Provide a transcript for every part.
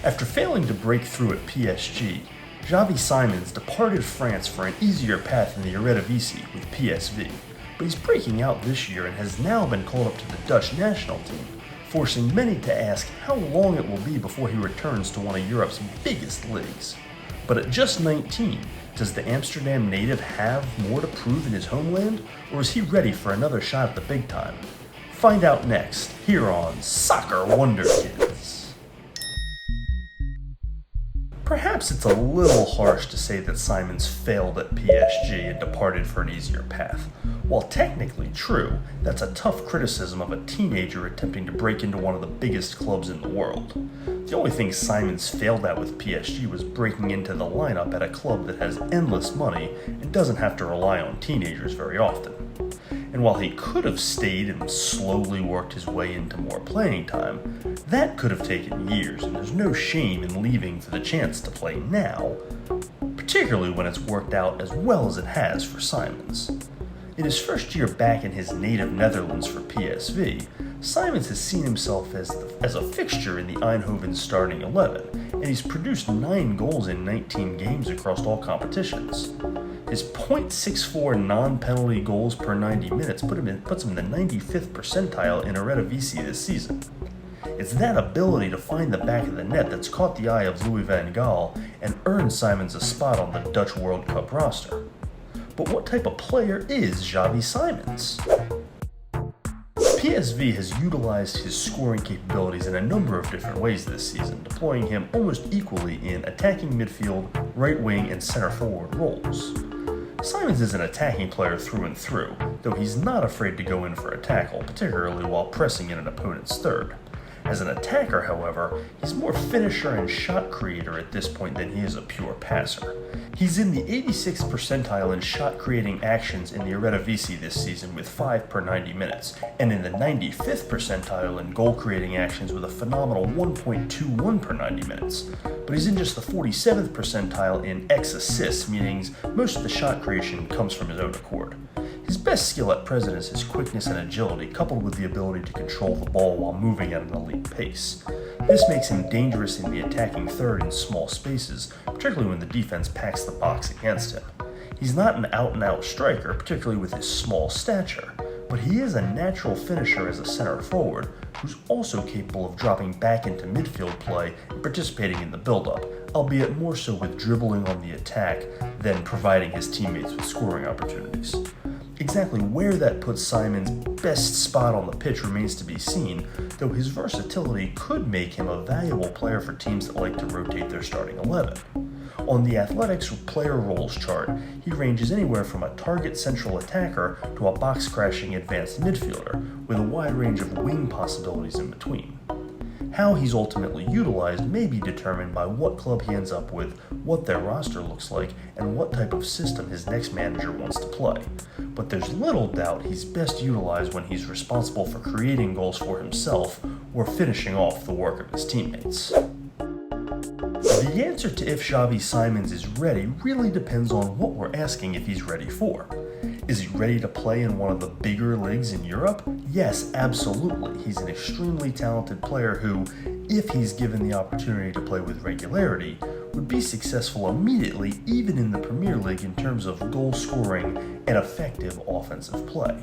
After failing to break through at PSG, Xavi Simons departed France for an easier path in the Eredivisie with PSV, but he's breaking out this year and has now been called up to the Dutch national team, forcing many to ask how long it will be before he returns to one of Europe's biggest leagues. But at just 19, does the Amsterdam native have more to prove in his homeland, or is he ready for another shot at the big time? Find out next, here on Soccer Wonder Kids. Perhaps it's a little harsh to say that Simons failed at PSG and departed for an easier path. While technically true, that's a tough criticism of a teenager attempting to break into one of the biggest clubs in the world. The only thing Simons failed at with PSG was breaking into the lineup at a club that has endless money and doesn't have to rely on teenagers very often. And while he could have stayed and slowly worked his way into more playing time, that could have taken years, and there's no shame in leaving for the chance to play now, particularly when it's worked out as well as it has for Simons. In his first year back in his native Netherlands for PSV, Simons has seen himself as a fixture in the Eindhoven starting 11, and he's produced 9 goals in 19 games across all competitions. His .64 non-penalty goals per 90 minutes puts him in the 95th percentile in Eredivisie this season. It's that ability to find the back of the net that's caught the eye of Louis van Gaal and earned Simons a spot on the Dutch World Cup roster. But what type of player is Xavi Simons? PSV has utilized his scoring capabilities in a number of different ways this season, deploying him almost equally in attacking midfield, right wing, and center forward roles. Simons is an attacking player through and through, though he's not afraid to go in for a tackle, particularly while pressing in an opponent's third. As an attacker, however, he's more finisher and shot creator at this point than he is a pure passer. He's in the 86th percentile in shot creating actions in the Eredivisie this season with 5 per 90 minutes, and in the 95th percentile in goal creating actions with a phenomenal 1.21 per 90 minutes. But he's in just the 47th percentile in assists, meaning most of the shot creation comes from his own accord. His best skill at present is his quickness and agility, coupled with the ability to control the ball while moving at an elite pace. This makes him dangerous in the attacking third in small spaces, particularly when the defense packs the box against him. He's not an out-and-out striker, particularly with his small stature, but he is a natural finisher as a center forward, who's also capable of dropping back into midfield play and participating in the build-up, albeit more so with dribbling on the attack than providing his teammates with scoring opportunities. Exactly where that puts Simons' best spot on the pitch remains to be seen, though his versatility could make him a valuable player for teams that like to rotate their starting 11. On the Athletics player roles chart, he ranges anywhere from a target central attacker to a box-crashing advanced midfielder, with a wide range of wing possibilities in between. How he's ultimately utilized may be determined by what club he ends up with, what their roster looks like, and what type of system his next manager wants to play. But there's little doubt he's best utilized when he's responsible for creating goals for himself or finishing off the work of his teammates. The answer to if Xavi Simons is ready really depends on what we're asking if he's ready for. Is he ready to play in one of the bigger leagues in Europe? Yes, absolutely. He's an extremely talented player who, if he's given the opportunity to play with regularity, would be successful immediately even in the Premier League in terms of goal scoring and effective offensive play.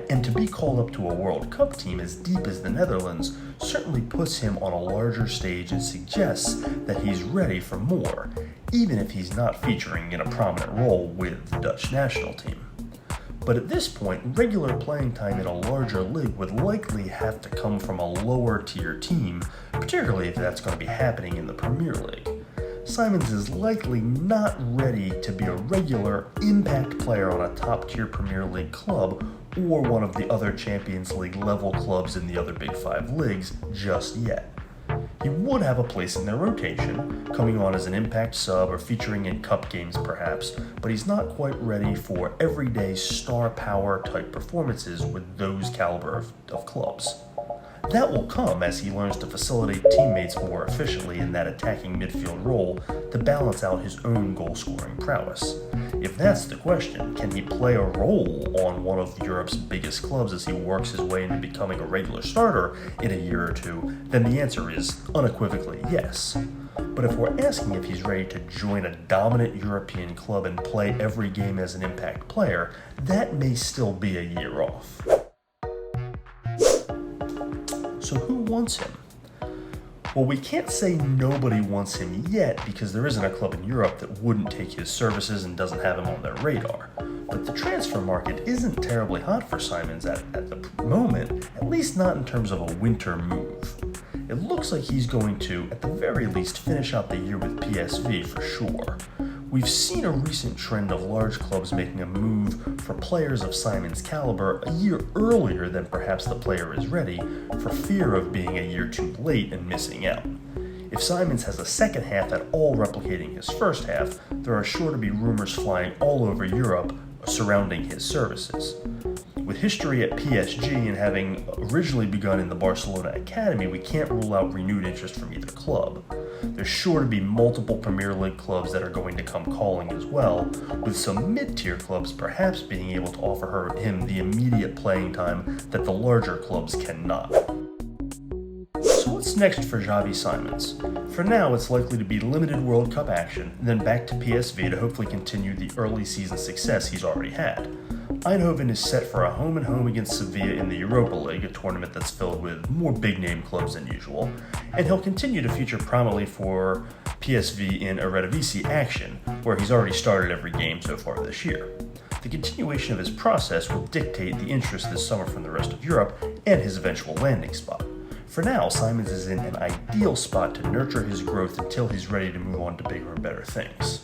And to be called up to a World Cup team as deep as the Netherlands certainly puts him on a larger stage and suggests that he's ready for more, even if he's not featuring in a prominent role with the Dutch national team. But at this point, regular playing time in a larger league would likely have to come from a lower tier team, particularly if that's going to be happening in the Premier League. Simons is likely not ready to be a regular impact player on a top-tier Premier League club or one of the other Champions League level clubs in the other Big Five leagues just yet. He would have a place in their rotation, coming on as an impact sub or featuring in cup games perhaps, but he's not quite ready for everyday star power type performances with those caliber of clubs. That will come as he learns to facilitate teammates more efficiently in that attacking midfield role to balance out his own goal-scoring prowess. If that's the question, can he play a role on one of Europe's biggest clubs as he works his way into becoming a regular starter in a year or two, then the answer is unequivocally yes. But if we're asking if he's ready to join a dominant European club and play every game as an impact player, that may still be a year off. So who wants him? Well, we can't say nobody wants him yet because there isn't a club in Europe that wouldn't take his services and doesn't have him on their radar. But the transfer market isn't terribly hot for Simons at the moment, at least not in terms of a winter move. It looks like he's going to, at the very least, finish out the year with PSV for sure. We've seen a recent trend of large clubs making a move for players of Simons' caliber a year earlier than perhaps the player is ready, for fear of being a year too late and missing out. If Simons has a second half at all replicating his first half, there are sure to be rumors flying all over Europe surrounding his services. With history at PSG and having originally begun in the Barcelona Academy, we can't rule out renewed interest from either club. There's sure to be multiple Premier League clubs that are going to come calling as well, with some mid-tier clubs perhaps being able to offer him the immediate playing time that the larger clubs cannot. So what's next for Xavi Simons? For now, it's likely to be limited World Cup action, then back to PSV to hopefully continue the early season success he's already had. Eindhoven is set for a home-and-home against Sevilla in the Europa League, a tournament that's filled with more big-name clubs than usual, and he'll continue to feature prominently for PSV in Eredivisie action, where he's already started every game so far this year. The continuation of his process will dictate the interest this summer from the rest of Europe and his eventual landing spot. For now, Simons is in an ideal spot to nurture his growth until he's ready to move on to bigger and better things.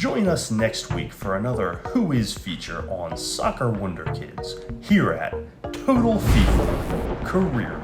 Join us next week for another Who Is feature on Soccer Wonder Kids here at Total FIFA Career